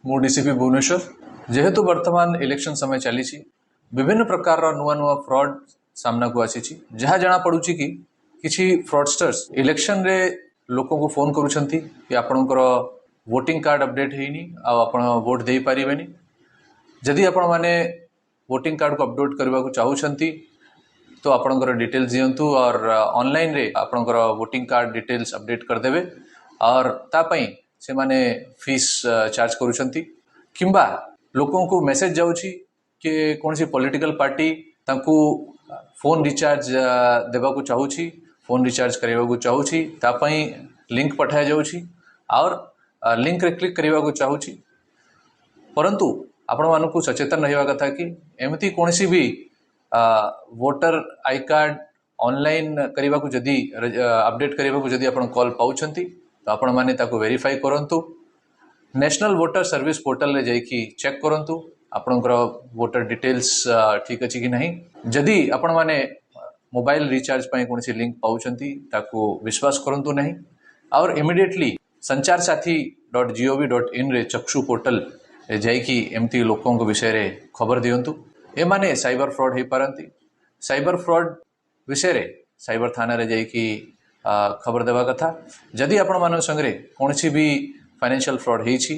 मु डीसीपी भुवनेश्वर जेहेतु वर्तमान इलेक्शन समय चली विभिन्न प्रकार नुआ नुआ फ्रॉड सामना को आसी जहाँ जना पड़ुछि कि किछि फ्रॉडस्टर्स इलेक्शन रे लोक को फोन करुछंती कि आपणकर वोटिंग कार्ड अपडेट हेनी आपण वोट दे पारिबेनी जदि आपण माने वोटिंग कार्ड को अपडेट करबा को चाहूछंती तो आपणकर डिटेल्स दियंतु और ऑनलाइन रे आपणकर वोटिंग कार्ड डिटेल्स अपडेट कर देबे और तापई से माने फीस चार्ज करुछंती किंबा लोकों को मेसेज जाउछि कि कौन सी पॉलिटिकल पार्टी तांकू फोन रिचार्ज देबा को चाहूछि फोन रिचार्ज करबा को चाहूछि तापई लिंक पठाया जाउछि और लिंक रे क्लिक करबा को चाहूछि परंतु आपण मानकु सचेतन रहबा कथा कि एमती कोनसी भी वोटर आई कार्ड ऑनलाइन करबा को जदी अपडेट करबा को जदी आपण कॉल पाउछंती तो आपण माने ताको वेरीफाई करंतु नेशनल वोटर सर्विस पोर्टल रे जाई कि चेक करंतु आपणकर वोटर डिटेल्स ठीक अछि कि नहीं जदी आपण माने मोबाइल रिचार्ज पई कोनसी लिंक पाउछंती ताको विश्वास करंतु नहीं और इमीडिएटली sancharsati.gov.in रे चक्षु पोर्टल जाइकी एमती लोकों विषय रे खबर दियंतु ए माने साइबर फ्रॉड हे पारंती साइबर फ्रॉड विषय रे साइबर थाना रे जाइकी खबर देवा कथा जदि आपण मान संगे कोनसी भी फाइनेंशियल फ्रॉड हेछि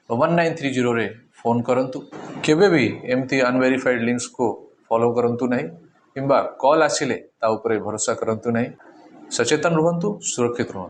तो 1930 रे फोन करंतु केबे भी एमती अनवेरिफाइड लिंक्स को फॉलो करंतु नहीं किंबा कॉल आसिले ता ऊपर भरोसा करंतु नहीं सचेतन रहंतु सुरक्षित रहंतु।